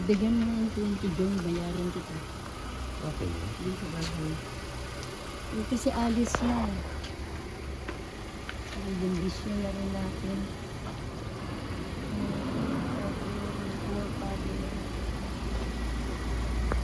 Dagdagan mo ng 20 doon, bayaran kita. Okay. Hindi sa bahay. Kasi alis na. Ang bendisyon na rin natin.